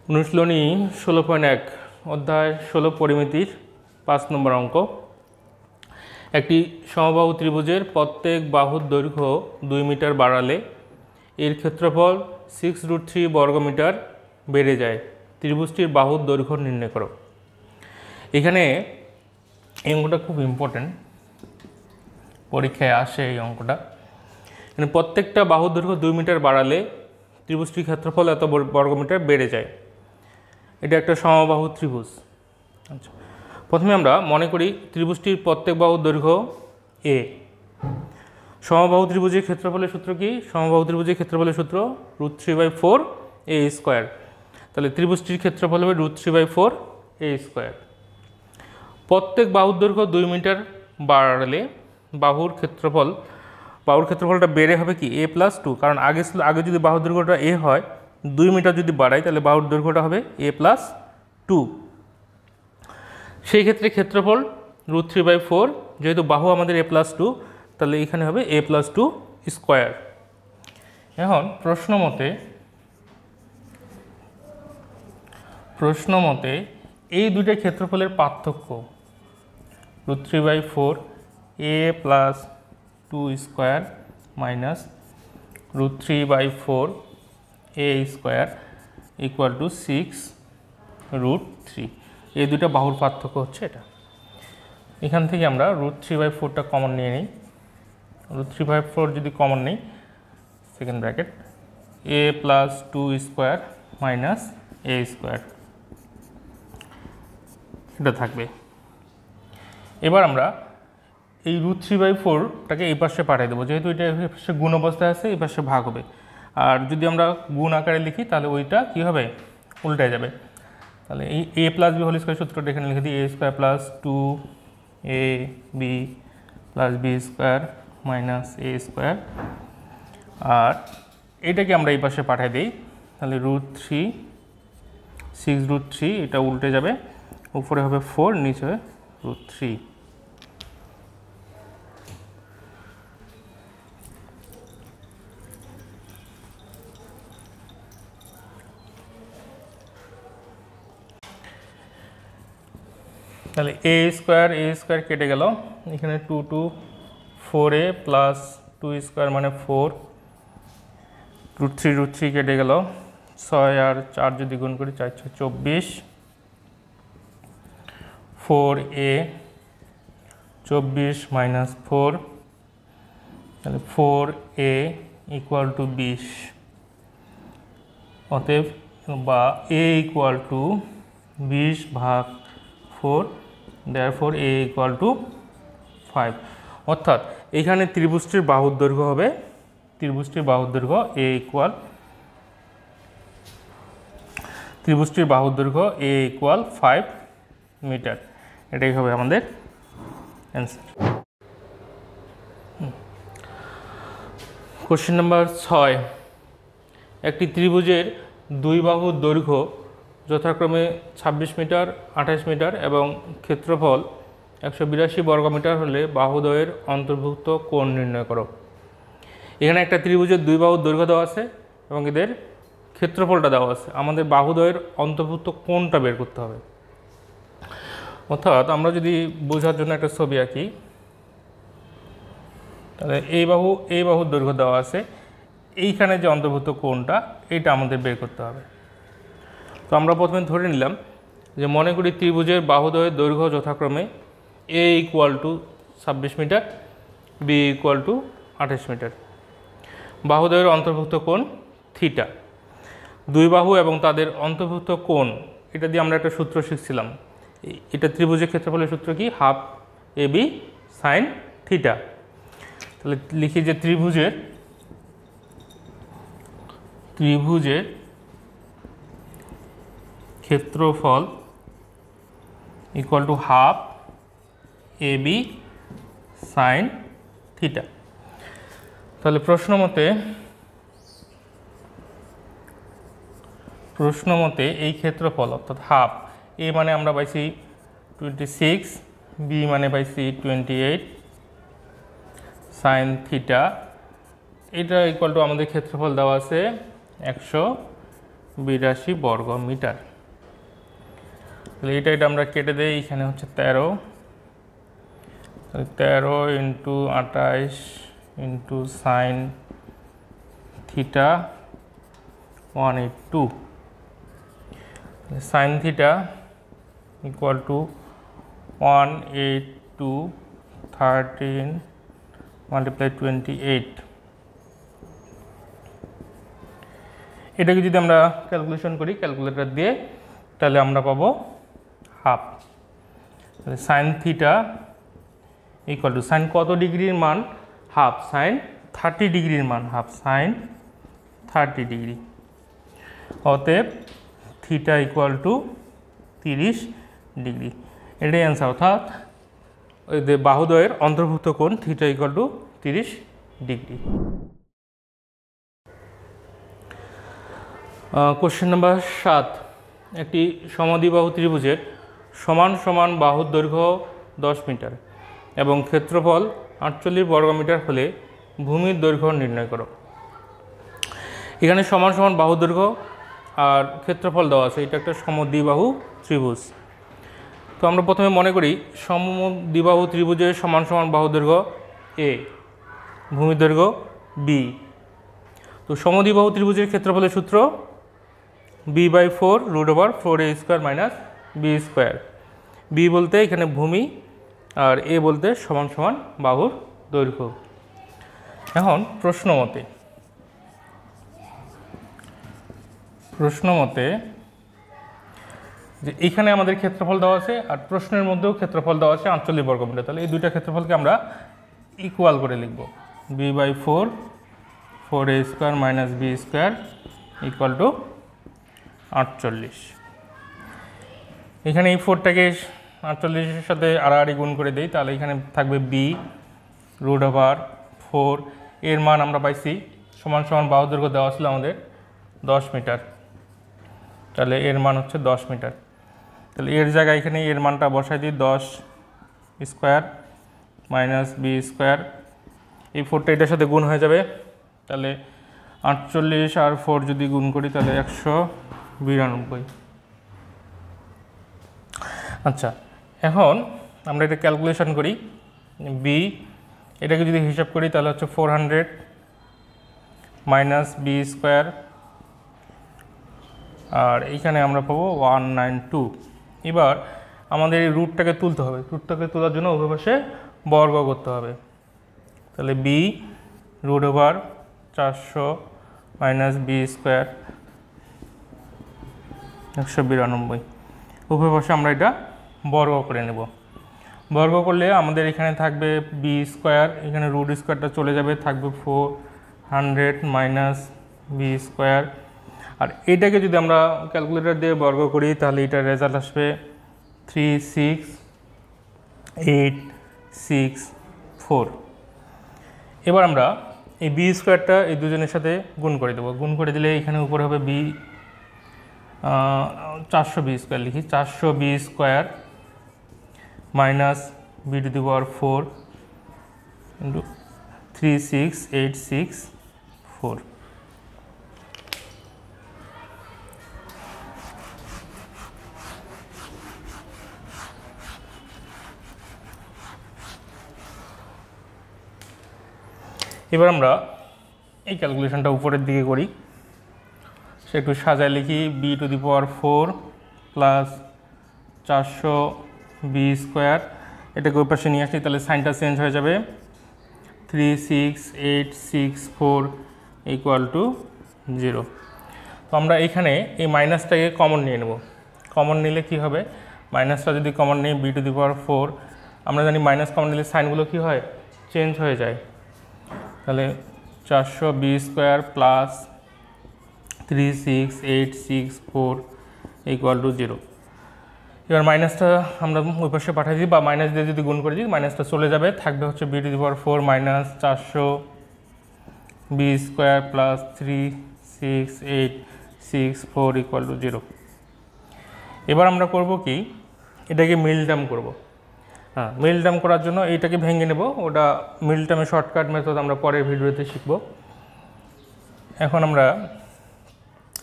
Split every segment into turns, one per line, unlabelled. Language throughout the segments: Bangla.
অনুশীলনী 16.1 অধ্যায় 16 পরিমিতির 5 নম্বর অঙ্ক। একটি সমবাহু ত্রিভুজের প্রত্যেক বাহুর দৈর্ঘ্য 2 মিটার বাড়ালে এর ক্ষেত্রফল 6√3 বর্গমিটার বেড়ে যায়। ত্রিভুজটির বাহুর দৈর্ঘ্য নির্ণয় করো। এখানে এই অঙ্কটা খুব ইম্পর্টেন্ট, পরীক্ষায় আসে এই অঙ্কটা। এখানে প্রত্যেকটা বাহুর দৈর্ঘ্য 2 মিটার বাড়ালে ত্রিভুজটির ক্ষেত্রফল এত বর্গমিটার বেড়ে যায়। এটা একটা সমবাহু ত্রিভুজ। আচ্ছা, প্রথমে আমরা মনে করি ত্রিভুজটির প্রত্যেক বাহুর দৈর্ঘ্য এ। সমবাহু ত্রিভুজের ক্ষেত্রফলের সূত্র কি? সমবাহু ত্রিভুজের ক্ষেত্রফলের সূত্র √3/4 a²। তাহলে ত্রিভুজটির ক্ষেত্রফল হবে √3/4 a²। প্রত্যেক বাহুর দৈর্ঘ্য 2 মিটার বাড়ালে বাহুর ক্ষেত্রফলটা বেড়ে হবে কি a+2। কারণ আগে যদি বাহুর দৈর্ঘ্যটা a হয়, 2 মিটার যদি বাড়াই তাহলে বাহুর দৈর্ঘ্যটা হবে a+2। সেই ক্ষেত্রে ক্ষেত্রফল √3/4, যেহেতু বাহু আমাদের a+2, তাহলে এখানে হবে a+2²। এখন প্রশ্ন মতে এই দুইটা ক্ষেত্রফলের পার্থক্য √3/4 a+2² মাইনাস √3/4 a² = 6√3। এই দুটো বাহুর পার্থক্য হচ্ছে এটা। এখান থেকে আমরা √3/4টা কমন নিয়ে নিই। √3/4 যদি কমন নিই, second bracket a+2² minus a² এটা থাকবে। এবার আমরা এই √3/4টাকে এই পাশে পাঠিয়ে দেবো, যেহেতু এটা এই পাশে গুণ অবস্থায় আছে, এই পাশে ভাগ হবে। আর যদি আমরা গুণ আকারে লিখি তাহলে ওইটা কী হবে, উল্টে যাবে। তাহলে এই a+b² সূত্রটা এখানে লিখে দিই, a² + 2ab + b² minus a²। আর এটাকে আমরা এই পাশে পাঠিয়ে দিই, তাহলে √3 6√3 এটা উল্টে যাবে, উপরে হবে 4, নিচে হবে √3। তাহলে a² কেটে গেল, এখানে 2 2 4a + 2² মানে 4, √3 কেটে গেল, 6 আর 4 যদি গুণ করি 4 6 24, 4a 24 মাইনাস 4, তাহলে 4a = 20। অতএব বা a = 20/4, therefore a = 5। অর্থাৎ এখানে ত্রিভুজটির বাহুর দৈর্ঘ্য হবে, a = 5 মিটার। এটাই হবে আমাদের অ্যান্সার। Question number 6। একটি ত্রিভুজের দুই বাহুর দৈর্ঘ্য যথাক্রমে 26 মিটার, 28 মিটার এবং ক্ষেত্রফল 182 বর্গমিটার হলে বাহুদ্বয়ের অন্তর্ভুক্ত কোণ নির্ণয় করো। এখানে একটা ত্রিভুজের দুই বাহুর দৈর্ঘ্য দেওয়া আছে এবং এদের ক্ষেত্রফলটা দেওয়া আছে। আমাদের বাহুদ্বয়ের অন্তর্ভুক্ত কোণটা বের করতে হবে। অর্থাৎ আমরা যদি বোঝার জন্য একটা ছবি আঁকি, তাহলে এই বাহুর দৈর্ঘ্য দেওয়া আছে, এইখানে যে অন্তর্ভুক্ত কোণটা এইটা আমাদের বের করতে হবে। তো আমরা প্রথমে ধরে নিলাম যে মনে করি ত্রিভুজের বাহুদ্বয়ের দৈর্ঘ্য যথাক্রমে a = 26 মিটার, b = 28 মিটার। বাহুদ্বয়ের অন্তর্ভুক্ত কোণ থিটা। দুই বাহু এবং তাদের অন্তর্ভুক্ত কোণ, এটা দিয়ে আমরা একটা সূত্র শিখছিলাম। এটা ত্রিভুজের ক্ষেত্রফলের সূত্র কি? ½ ab sin θ। তাহলে লিখি যে ত্রিভুজের ক্ষেত্রফল = ½ ab sin θ। তাহলে প্রশ্ন মতে এই ক্ষেত্রফল অর্থাৎ ½ a মানে আমরা পাইছি 26, b মানে পাইছি 28 sin θ, এটা = আমাদের ক্ষেত্রফল দেওয়া আছে 100 82 বর্গ মিটার। তাহলে এটা আমরা কেটে দেই, এখানে হচ্ছে 13, 13 into 28 into sine theta 182, sign theta equal two 182 13 multiply 28। এটাকে যদি আমরা ক্যালকুলেশন করি ক্যালকুলেটর দিয়ে, তাহলে আমরা পাবো হাফ। তাহলে sine theta equal to sine কত ডিগ্রির মান? হাফ। সাইন 30 ডিগ্রির মান হাফ, সাইন 30 ডিগ্রি। অতএব থিটা ইকুয়াল টু 30 ডিগ্রি। এটাই অ্যান্সার। অর্থাৎ ওই যে বাহুদ্বয়ের অন্তর্ভুক্ত কোণ theta equal to 30 degree. Question number 7, একটি সমদ্বিবাহু ত্রিভুজের সমান সমান বাহুর দৈর্ঘ্য 10 মিটার এবং ক্ষেত্রফল 48 বর্গমিটার হলে ভূমির দৈর্ঘ্য নির্ণয় করো। এখানে সমান সমান বাহুর দৈর্ঘ্য আর ক্ষেত্রফল দেওয়া আছে, এটা একটা সমদ্বিবাহু ত্রিভুজ। তো আমরা প্রথমে মনে করি সমদ্বিবাহু ত্রিভুজের সমান সমান বাহুর দৈর্ঘ্য এ, ভূমির দৈর্ঘ্য বি। তো সমদ্বিবাহু ত্রিভুজের ক্ষেত্রফলের সূত্র b/4 √4a² minus B square. B বলতে এখানে ভূমি আর এ বলতে সমান সমান বাহুর দৈর্ঘ্য। এখন প্রশ্ন মতে যে এইখানে আমাদের ক্ষেত্রফল দেওয়া আছে আর প্রশ্নের মধ্যেও ক্ষেত্রফল দেওয়া আছে 48 বর্গমিটার। তাহলে এই দুইটা ক্ষেত্রফলকে আমরা ইকুয়াল করে লিখব, b/4 4a² minus B square equal to 48। এখানে এই 4টাকে 48-এর সাথে আড়াআড়ি গুণ করে দেই, তাহলে এখানে থাকবে বি √4। এর মান আমরা পাইছি সমান সমান বাহুর দৈর্ঘ্য দেওয়া ছিল আমাদের 10 মিটার, তাহলে এর মান হচ্ছে 10 মিটার। তাহলে এর জায়গায় এখানে এর মানটা বসাই দিই, 10 স্কোয়ার মাইনাস বি স্কোয়ার। এই 4টা এটার সাথে গুণ হয়ে যাবে, তাহলে 48 আর 4 যদি গুণ করি তাহলে 192। আচ্ছা, এখন আমরা এটা ক্যালকুলেশন করি। বি এটাকে যদি হিসাব করি তাহলে হচ্ছে 400 মাইনাস বি স্কোয়ার, আর এইখানে আমরা পাবো 192। এবার আমাদের এই রুটটাকে তুলতে হবে, রুটটাকে তোলার জন্য উভয় পাশে বর্গ করতে হবে। তাহলে বি √400 মাইনাস বি স্কোয়ার 192। উভয় পাশে আমরা এটা বর্গ করে নেব। বর্গ করলে আমাদের এখানে থাকবে বি স্কোয়ার, এখানে রুট স্কোয়ারটা চলে যাবে, থাকবে 400 মাইনাস বি স্কোয়ার। আর এটাকে যদি আমরা ক্যালকুলেটর দিয়ে বর্গ করি তাহলে এটার রেজাল্ট আসবে 36864। এবার আমরা এই বি স্কোয়ারটা এই দুজনের সাথে গুণ করে দেবো। গুণ করে দিলে এখানে উপরে হবে বি 400 বি স্কোয়ার, লিখি 400 B square minus b⁴ into 36864। এবার আমরা এই ক্যালকুলেশনটা উপরের দিকে করি, সে একটু সাজায় লিখি, b⁴ প্লাস 400 বি স্কোয়ার, এটাকে ওই পাশে নিয়ে আসি, তাহলে সাইনটা চেঞ্জ হয়ে যাবে, 36864 ইকুয়াল টু 0। তো আমরা এখানে এই মাইনাসটাকে কমন নিয়ে নেব। কমন নিলে কি হবে, মাইনাসটা যদি কমন নিই b⁴, আমরা জানি মাইনাস কমন নিলে সাইনগুলো কি হয়, চেঞ্জ হয়ে যায়। তাহলে 400 B square plus 36864 equal to 0। এবার মাইনাসটা আমরা ওই পাশে পাঠিয়ে দিই, বা মাইনাস দিয়ে যদি গুণ করে দিই মাইনাসটা চলে যাবে, থাকবে হচ্ছে b⁴ minus 400 B square plus 36864 equal to 0। এবার আমরা করব কি, এটাকে মিল টার্ম করব। হ্যাঁ, মিল টার্ম করার জন্য এইটাকে ভেঙে নেব, ওটা মিল টার্মে শর্টকাট মেথড আমরা পরের ভিডিওতে শিখব। এখন আমরা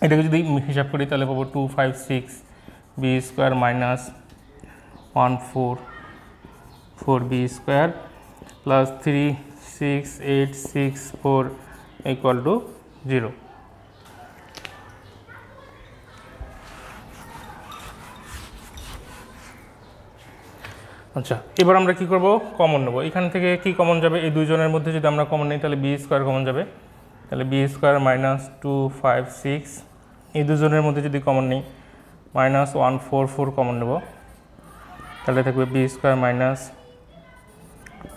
এটাকে যদি হিসাব করি তাহলে পাবো 256 B square minus 144 B square plus 36864 equal to 0। আচ্ছা, এবার আমরা কি করব, কমন নেব। এখান থেকে কি কমন যাবে, এই দুইজনের মধ্যে যদি আমরা কমন নিই তাহলে বি স্কোয়ার কমন যাবে, তাহলে বি স্কোয়ার মাইনাস 256, এই দুজনের মধ্যে যদি কমন নিই মাইনাস 144 কমন নেব, তাহলে থাকবে B square minus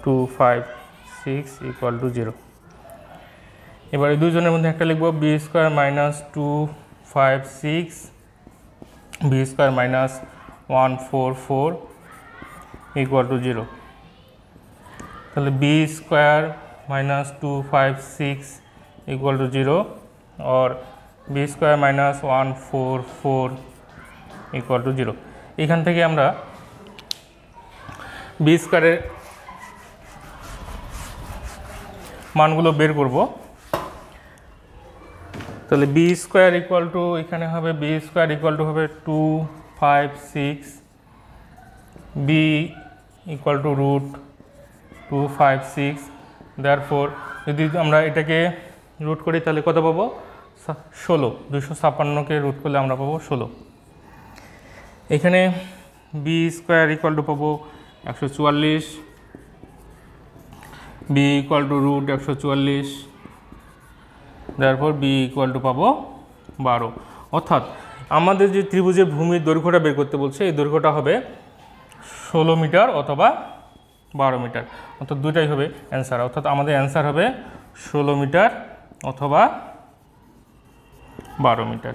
256 equal to 0। এবার এই দুজনের মধ্যে একটা লিখব, B square minus 256 B square minus 144 equal to 0। তাহলে B square minus 256 equal to 0 और B square minus 144 equal to 0। এখান থেকে আমরা বি স্কয়ারের মানগুলো বের করব। তাহলে বি স্কয়ার ইকুয়াল টু এখানে হবে বি স্কয়ার ইকুয়াল টু হবে 256 B equal to root 256। Therefore যদি আমরা এটাকে রুট করি তাহলে কত পাবো, 16। 256কে রুট করলে আমরা পাবো 16। এখানে বি স্কোয়ার ইকুয়াল টু পাবো 144, B equal to root 144, therefore B equal to পাবো 12। অর্থাৎ আমাদের যে ত্রিভুজের ভূমির দৈর্ঘ্যটা বের করতে বলছে, এই দৈর্ঘ্যটা হবে 16 মিটার অথবা 12 মিটার, অর্থাৎ দুইটাই হবে অ্যান্সার। অর্থাৎ আমাদের অ্যান্সার হবে 16 মিটার অথবা 12 মিটার।